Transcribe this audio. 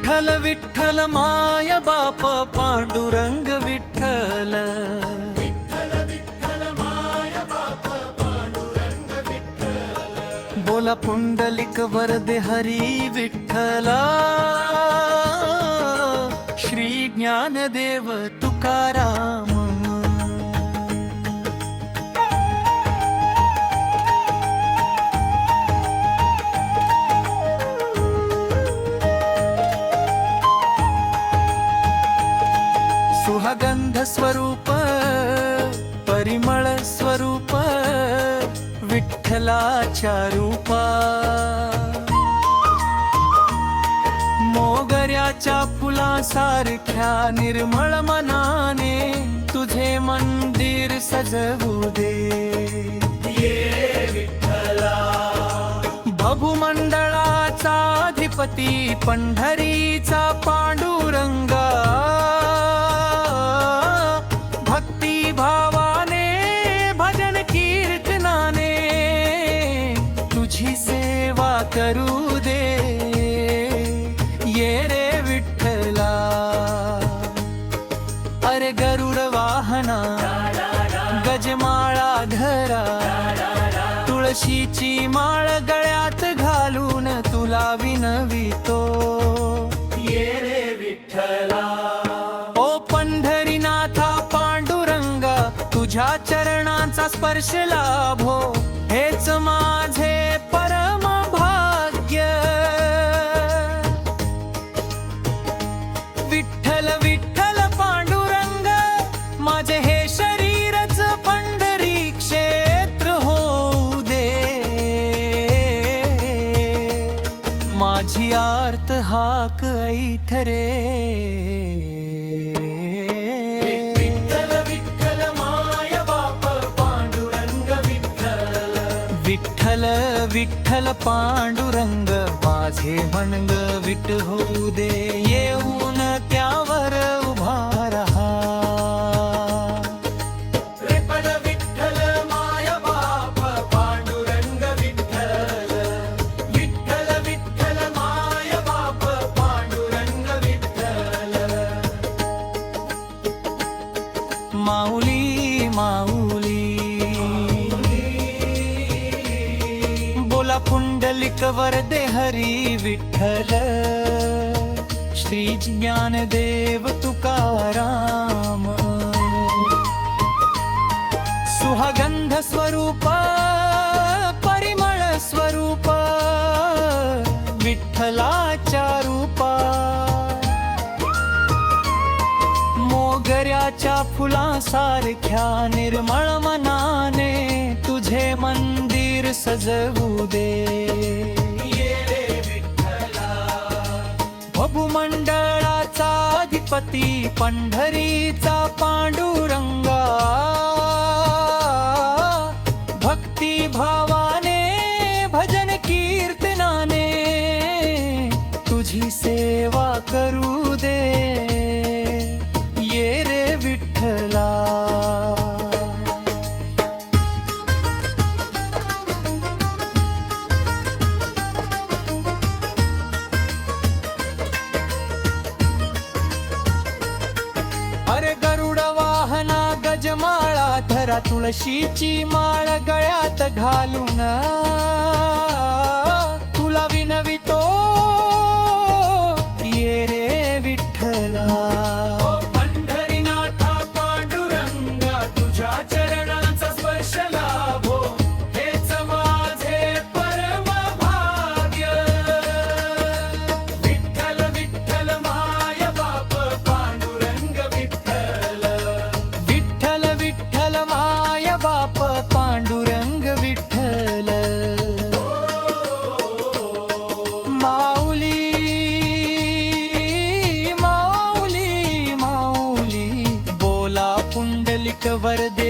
विठ्ठल विठ्ठल माय बाप पांडुरंग विठ्ठल, बोला पुंडलिक वरदे हरी विठ्ठला, श्री ज्ञानदेव तुकाराम। सुगंध स्वरूप परिमळ स्वरूप विठ्ठलाच्या रूपा, मोगऱ्याच्या फुलासारख्या निर्मळ मनाने तुझे मंदिर सजवू दे। ये विठ्ठला भगुमंडळाचा अधिपती पंढरीचा पांडुरंगा, भक्ती भावाने भजन कीर्तनाने तुझी सेवा करू दे। ये रे विठ्ठला, अरे गरुड वाहना गजमाळा धरा, तुळशीची माळ गळ्यात घालून तुला विनवितो। ये रे विठ्ठला ओ पंढरीनाथा पांडुरंगा, तुझ्या चरणांचा स्पर्श लाभो, हेच माझे परम भाग्य। विठ्ठल विठ्ठल पांडुरंग, माझे हे शरीरच पंढरी क्षेत्र होऊ दे। माझी आर्त हाक ऐठ रे। विठ्ठल विठ्ठल पांडुरंग, माझे मनंग विट होऊ दे, येऊन त्यावर उभा रहा। विठ्ठल माय बाप पांडुरंग विठ्ठल, विठ्ठल विठ्ठल माय बाप पांडुरंग विठ्ठल। माऊली माऊली पुंडलिक वरदे हरी विठ्ठल, श्री ज्ञानदेव तुकाराम। सुगंध स्वरूप परिमळ स्वरूप विठ्ठलाच्या रूपा, मोगऱ्याच्या फुलासारख्या निर्मळ मनाने तुझे मंदिर सजवू दे। ये रे विठ्ठला भगुमंडळाचा अधिपती पंढरीचा पांडुरंगा, भक्ती भावाने भजन कीर्तनाने तुझी सेवा करू दे। ये रे विठ्ठला अरे गरुड वाहना गजमाळा धरा, तुळशीची माळ गळ्यात घालून तुला विनवितो। ये रे विठ्ठला पंढरीनाथा पांडुरंगा, तुझ्या चरणांचा स्पर्श लाभो, हेच माझे परम भाग्य। विठ्ठल विठ्ठल माय बाप पांडुरंग विठ्ठल, विठ्ठल विठ्ठल माय बाप पांडुरंग विठ्ठल। माऊली माऊली माऊली, बोला पुंडलिक वरदे